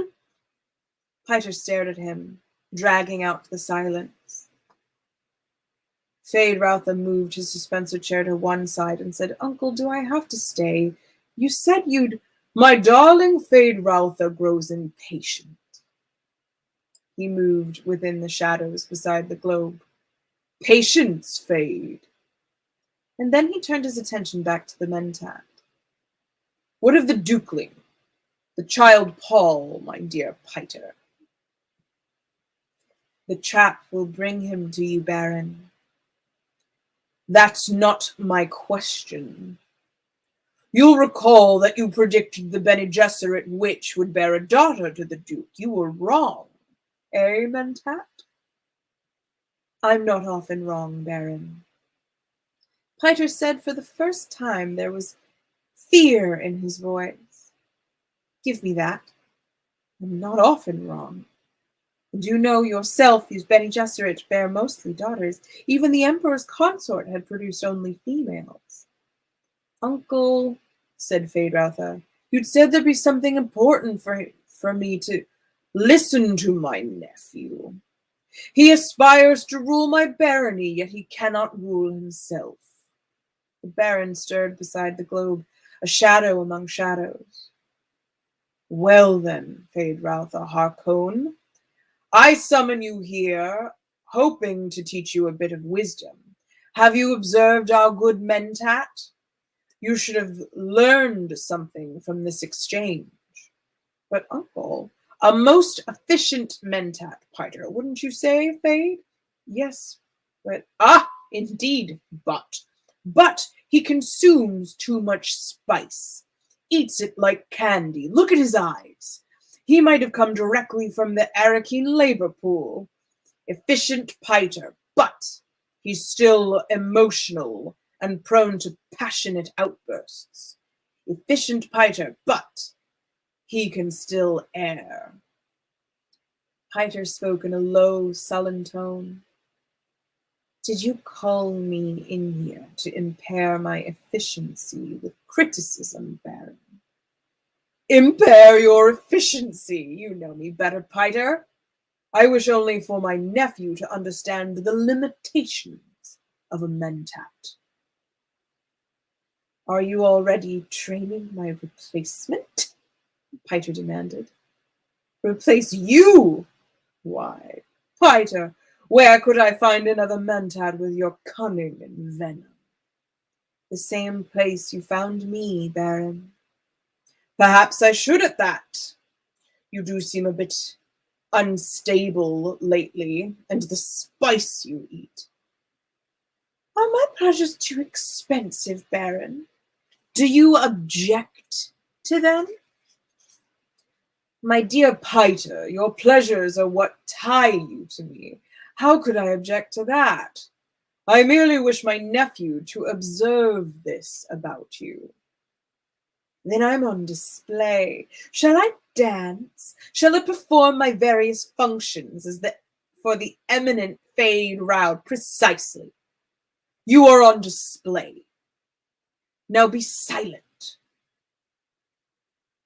Piter stared at him, dragging out the silence. Feyd-Rautha moved his suspensor chair to one side and said, Uncle, do I have to stay? You said you'd... My darling Feyd-Rautha grows impatient. He moved within the shadows beside the globe. Patience, Feyd. And then he turned his attention back to the Mentat. What of the Dukeling? The child Paul, my dear Piter. The trap will bring him to you, Baron. That's not my question. You'll recall that you predicted the Bene Gesserit witch would bear a daughter to the Duke. You were wrong. Eh, Mentat? I'm not often wrong, Baron. Piter said for the first time there was fear in his voice. Give me that. I'm not often wrong. And you know yourself these Bene Gesserit bear mostly daughters. Even the Emperor's consort had produced only females. Uncle, said Feyd-Rautha, you'd said there'd be something important for me to listen to my nephew. He aspires to rule my barony, yet he cannot rule himself. The Baron stirred beside the globe, a shadow among shadows. Well then, Feyd-Rautha Harkonnen, I summon you here, hoping to teach you a bit of wisdom. Have you observed our good Mentat? You should have learned something from this exchange. But, Uncle, a most efficient Mentat, Piter, wouldn't you say, Feyd? Yes, but, indeed, but he consumes too much spice, eats it like candy. Look at his eyes. He might have come directly from the Arakeen labor pool. Efficient Piter, but he's still emotional and prone to passionate outbursts. Efficient Piter, but he can still err. Piter spoke in a low, sullen tone. Did you call me in here to impair my efficiency with criticism, Baron? Impair your efficiency? You know me better, Piter. I wish only for my nephew to understand the limitations of a Mentat. Are you already training my replacement? Piter demanded. Replace you? Why, Piter, where could I find another Mentat with your cunning and venom? The same place you found me, Baron. Perhaps I should at that. You do seem a bit unstable lately, and the spice you eat. Are my pleasures too expensive, Baron? Do you object to them? My dear Piter, your pleasures are what tie you to me. How could I object to that? I merely wish my nephew to observe this about you. Then I'm on display. Shall I dance? Shall I perform my various functions for the eminent Feyd-Rautha? Precisely. You are on display. Now be silent.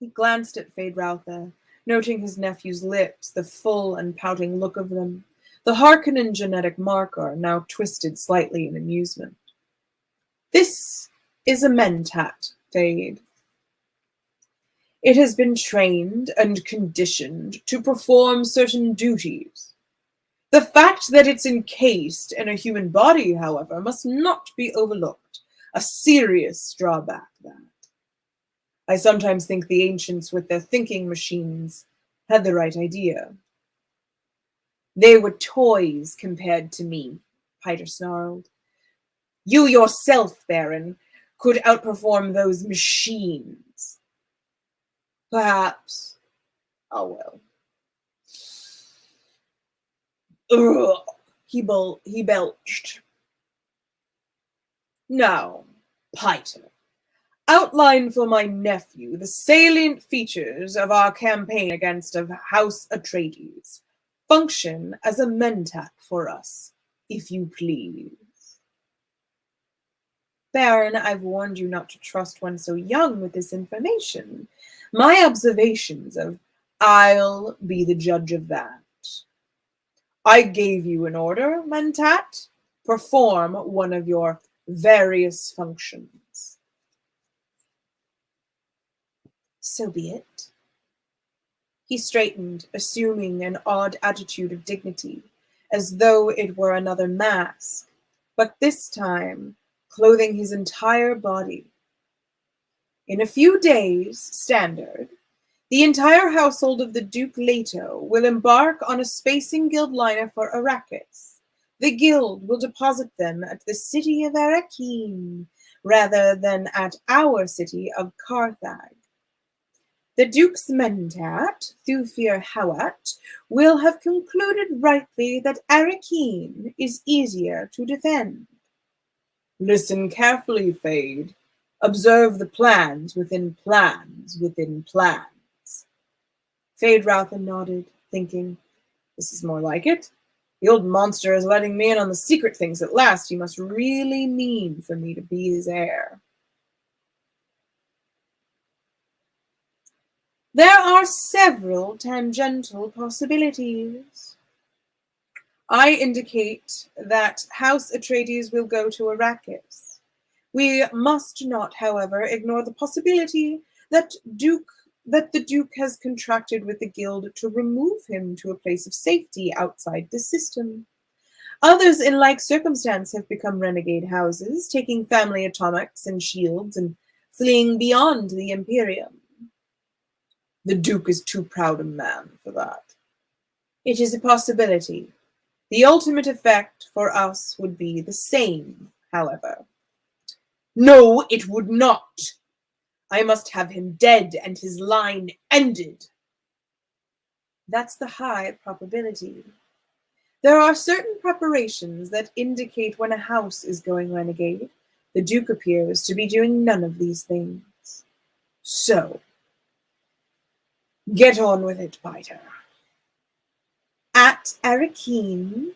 He glanced at Feyd-Rautha, noting his nephew's lips, the full and pouting look of them, the Harkonnen genetic marker now twisted slightly in amusement. This is a Mentat, Feyd. It has been trained and conditioned to perform certain duties. The fact that it's encased in a human body, however, must not be overlooked. A serious drawback, that. I sometimes think the ancients with their thinking machines had the right idea. They were toys compared to me, Piter snarled. You yourself, Baron, could outperform those machines. Perhaps. Oh well. Ugh, he belched. Now, Piter, outline for my nephew the salient features of our campaign against House Atreides. Function as a mentat for us, if you please. Baron, I've warned you not to trust one so young with this information. My observations of I'll be the judge of that. I gave you an order, mentat. Perform one of your various functions. So be it. He straightened, assuming an odd attitude of dignity, as though it were another mask, but this time clothing his entire body. In a few days, standard, the entire household of the Duke Leto will embark on a spacing guild liner for Arrakis. The guild will deposit them at the city of Arrakeen, rather than at our city of Carthage. The Duke's mentat, Thufir Hawat, will have concluded rightly that Arrakeen is easier to defend. Listen carefully, Fade. Observe the plans within plans within plans. Feyd-Rautha nodded, thinking, this is more like it. The old monster is letting me in on the secret things at last. He must really mean for me to be his heir. There are several tangential possibilities. I indicate that House Atreides will go to Arrakis. We must not, however, ignore the possibility that the Duke has contracted with the Guild to remove him to a place of safety outside the system. Others in like circumstance have become renegade houses, taking family atomics and shields and fleeing beyond the Imperium. The Duke is too proud a man for that. It is a possibility. The ultimate effect for us would be the same, however. No, it would not. I must have him dead and his line ended. That's the high probability. There are certain preparations that indicate when a house is going renegade. The Duke appears to be doing none of these things. So, get on with it, Piter. At Arrakeen,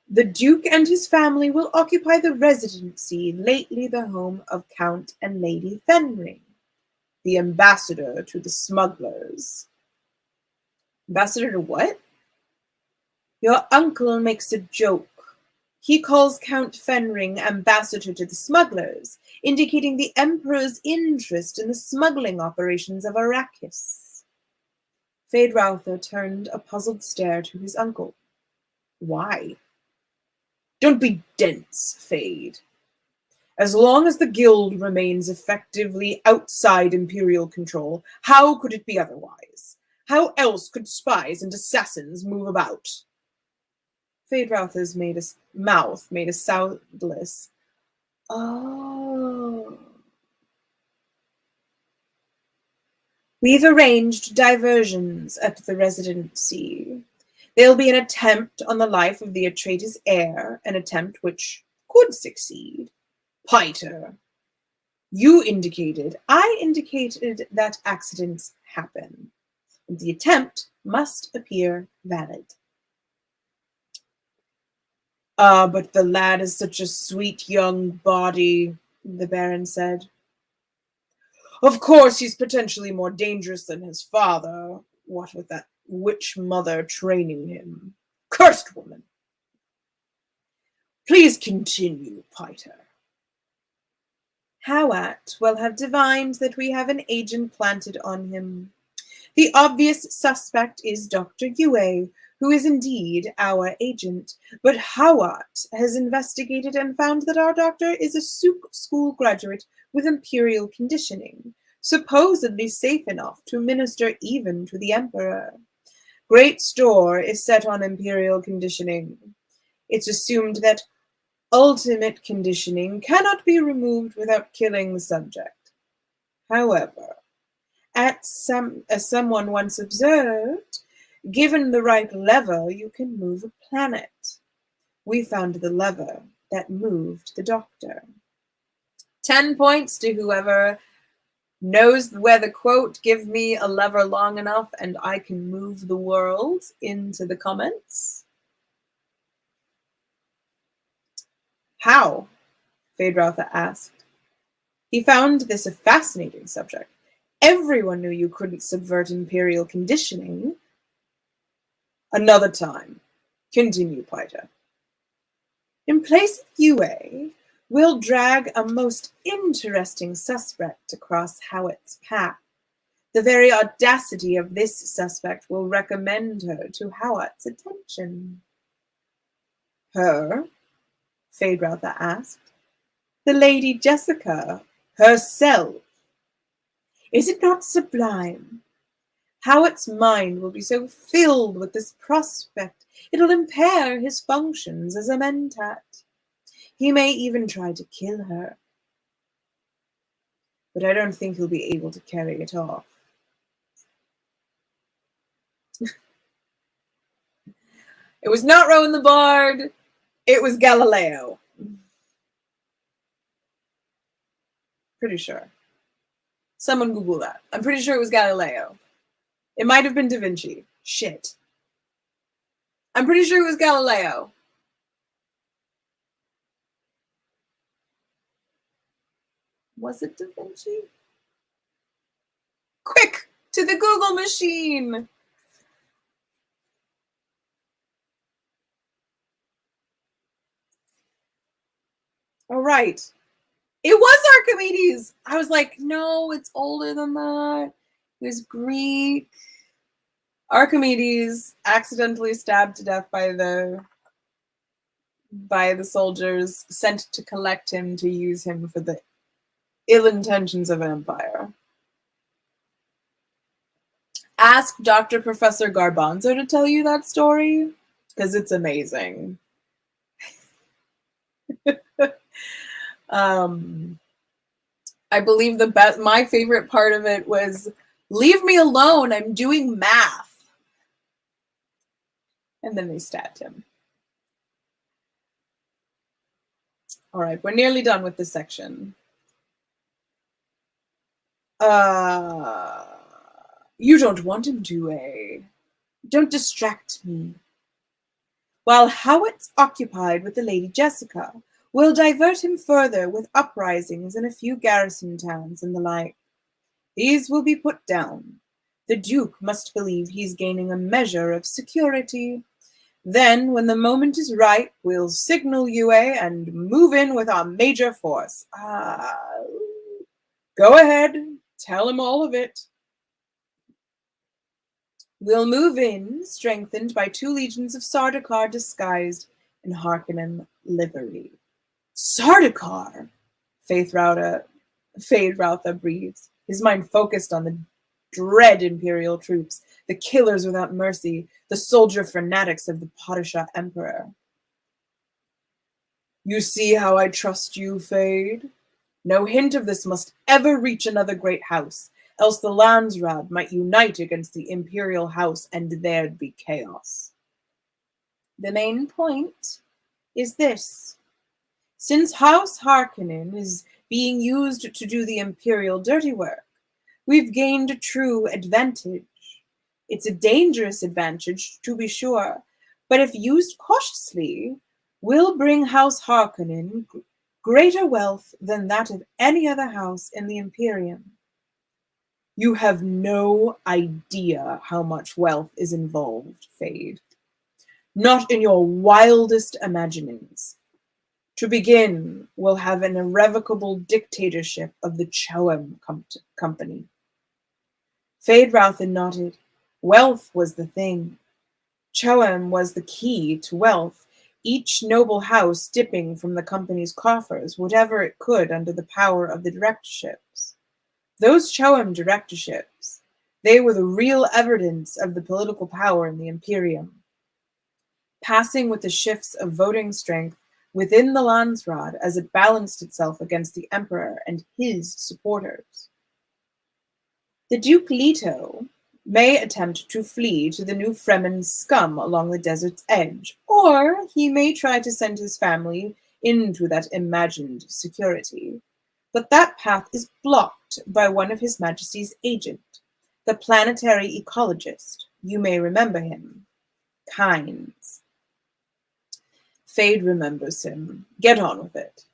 the Duke and his family will occupy the residency lately the home of Count and Lady Fenring, the ambassador to the smugglers. Ambassador to what? Your uncle makes a joke. He calls Count Fenring ambassador to the smugglers, indicating the Emperor's interest in the smuggling operations of Arrakis. Feyd-Rautha turned a puzzled stare to his uncle. Why? Don't be dense, Fade. As long as the Guild remains effectively outside Imperial control, how could it be otherwise? How else could spies and assassins move about? Feyd-Rautha's mouth made a soundless, oh. We've arranged diversions at the residency. There'll be an attempt on the life of the Atreides heir, an attempt which could succeed. Piter, I indicated that accidents happen, and the attempt must appear valid. But the lad is such a sweet young body, the Baron said. Of course, he's potentially more dangerous than his father. What with that witch mother training him? Cursed woman! Please continue, Piter. Hawat will have divined that we have an agent planted on him. The obvious suspect is Dr. Yue, who is indeed our agent, but Hawat has investigated and found that our doctor is a Suk school graduate with imperial conditioning, supposedly safe enough to minister even to the Emperor. Great store is set on imperial conditioning. It's assumed that ultimate conditioning cannot be removed without killing the subject. However, as someone once observed, given the right lever, you can move a planet. We found the lever that moved the Doctor. 10 points to whoever knows where the quote, "Give me a lever long enough and I can move the world," into the comments. How? Feyd-Rautha asked. He found this a fascinating subject. Everyone knew you couldn't subvert imperial conditioning. Another time. Continue, Piter. In place of UA, we'll drag a most interesting suspect across Howat's path. The very audacity of this suspect will recommend her to Howat's attention. Her? Feyd-Rautha asked. The Lady Jessica herself. Is it not sublime? Howat's mind will be so filled with this prospect, it'll impair his functions as a mentat. He may even try to kill her. But I don't think he'll be able to carry it off. It was not Rowan the Bard. It was Galileo. Pretty sure. Someone Google that. I'm pretty sure it was Galileo. It might have been Da Vinci. Shit. I'm pretty sure it was Galileo. Was it Da Vinci? Quick, to the Google machine. All right. It was Archimedes. I was like, no, it's older than that. It was Greek. Archimedes accidentally stabbed to death by the soldiers sent to collect him to use him for the ill intentions of an empire. Ask Dr. Professor Garbanzo to tell you that story, because it's amazing. I believe my favorite part of it was, "Leave me alone, I'm doing math." And then they stabbed him. All right, we're nearly done with this section. You don't want him to, eh? Don't distract me. While Howat's occupied with the Lady Jessica, we'll divert him further with uprisings in a few garrison towns and the like. These will be put down. The Duke must believe he's gaining a measure of security. Then, when the moment is right, we'll signal UA and move in with our major force. Go ahead, tell him all of it. We'll move in, strengthened by 2 legions of Sardaukar disguised in Harkonnen livery. Sardaukar! Feyd-Rautha breathed, his mind focused on the dread Imperial troops, the killers without mercy, the soldier fanatics of the Padishah Emperor. You see how I trust you, Feyd? No hint of this must ever reach another great house, else the Landsraad might unite against the Imperial House and there'd be chaos. The main point is this. Since House Harkonnen is being used to do the Imperial dirty work, we've gained a true advantage. It's a dangerous advantage, to be sure, but if used cautiously, will bring House Harkonnen greater wealth than that of any other house in the Imperium. You have no idea how much wealth is involved, Feyd. Not in your wildest imaginings. To begin, we'll have an irrevocable dictatorship of the Choem Company. Feyd-Rautha nodded. Wealth was the thing. Choem was the key to wealth, each noble house dipping from the company's coffers whatever it could under the power of the directorships. Those Choem directorships, They were the real evidence of the political power in the Imperium, passing with the shifts of voting strength within the Landsraad as it balanced itself against the Emperor and his supporters. The Duke Leto may attempt to flee to the New Fremen scum along the desert's edge, or he may try to send his family into that imagined security. But that path is blocked by one of His Majesty's agent, the planetary ecologist. You may remember him. Kynes. Fade remembers him. Get on with it.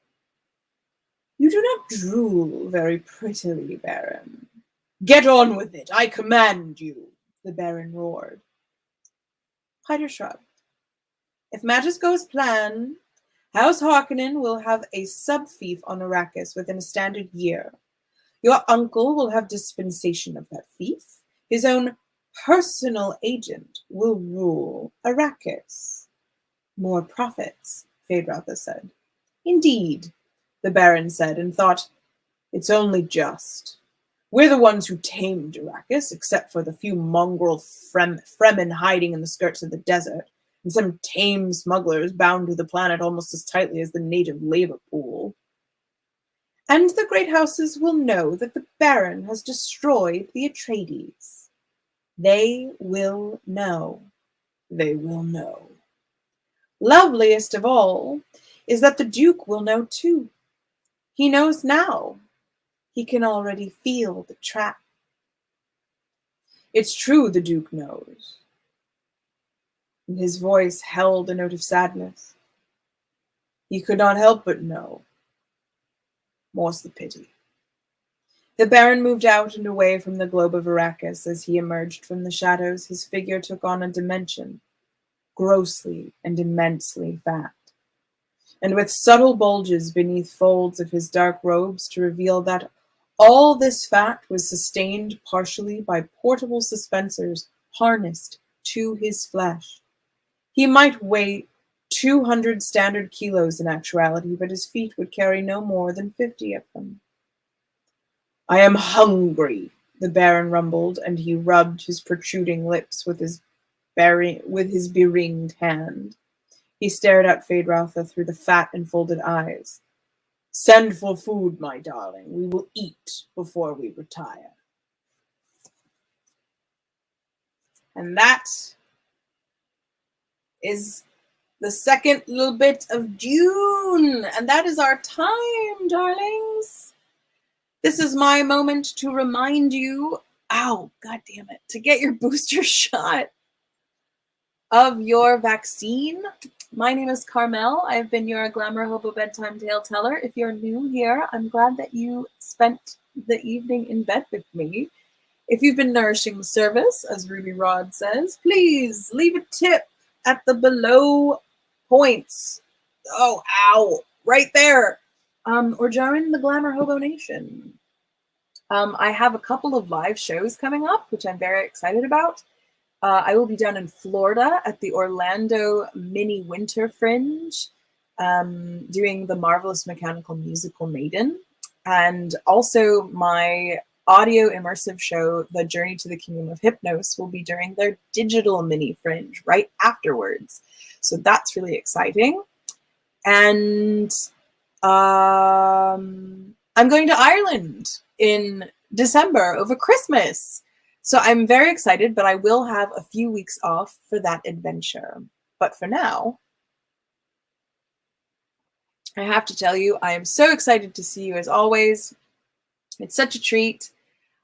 You do not drool very prettily, Baron. Get on with it, I command you, the Baron roared. Hyder shrugged. If matters go as planned, House Harkonnen will have a sub-fief on Arrakis within a standard year. Your uncle will have dispensation of that fief. His own personal agent will rule Arrakis. More profits, Feyd-Rautha said. Indeed, the Baron said, and thought, it's only just. We're the ones who tamed Arrakis, except for the few mongrel Fremen hiding in the skirts of the desert, and some tame smugglers bound to the planet almost as tightly as the native lava pool. And the great houses will know that the Baron has destroyed the Atreides. They will know. They will know. Loveliest of all is that the Duke will know too. He knows now. He can already feel the trap. It's true, the Duke knows. And his voice held a note of sadness. He could not help but know. More's the pity. The Baron moved out and away from the globe of Arrakis. As he emerged from the shadows, his figure took on a dimension, grossly and immensely fat, and with subtle bulges beneath folds of his dark robes to reveal that all this fat was sustained partially by portable suspensors harnessed to his flesh. He might weigh 200 standard kilos in actuality, but his feet would carry no more than 50 of them. I am hungry, the Baron rumbled, and he rubbed his protruding lips with his beringed hand. He stared at Feyd-Rautha through the fat and folded eyes. Send for food, my darling. We will eat before we retire. And that is the second little bit of June. And that is our time, darlings. This is my moment to remind you, ow, God damn it, to get your booster shot of your vaccine. My name is Carmel. I've been your GlamourHobo bedtime tale teller. If you're new here, I'm glad that you spent the evening in bed with me. If you've been nourishing the service, as Ruby Rod says, please leave a tip at the below points. Oh, ow, right there. Or join the GlamourHobo Nation. I have a couple of live shows coming up, which I'm very excited about. I will be down in Florida at the Orlando Mini Winter Fringe, doing the Marvelous Mechanical Musical Maiden. And also my audio immersive show, The Journey to the Kingdom of Hypnos, will be during their digital mini fringe right afterwards. So that's really exciting. And I'm going to Ireland in December over Christmas. So I'm very excited, but I will have a few weeks off for that adventure. But for now, I have to tell you, I am so excited to see you as always. It's such a treat.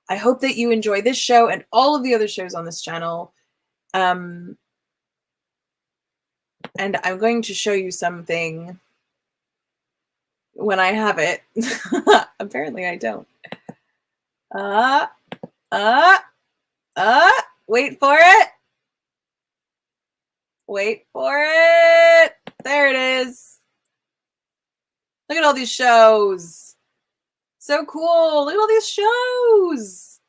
I hope that you enjoy this show and all of the other shows on this channel. And I'm going to show you something when I have it. Apparently I don't. Wait for it. Wait for it. There it is. Look at all these shows. So cool. Look at all these shows.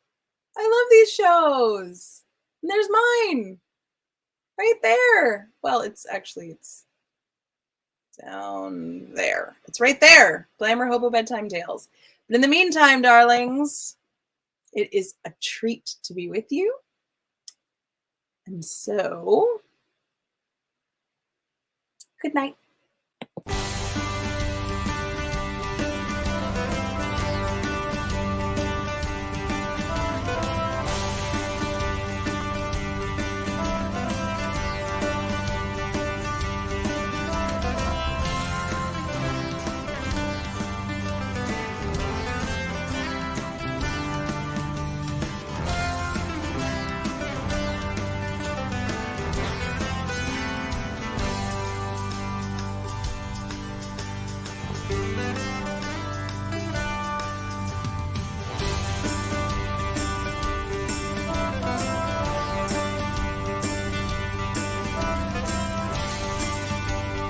I love these shows. And there's mine. Right there. Well, it's down there. It's right there. GlamourHobo Bedtime Tales. But in the meantime, darlings, It is a treat to be with you. And so, good night.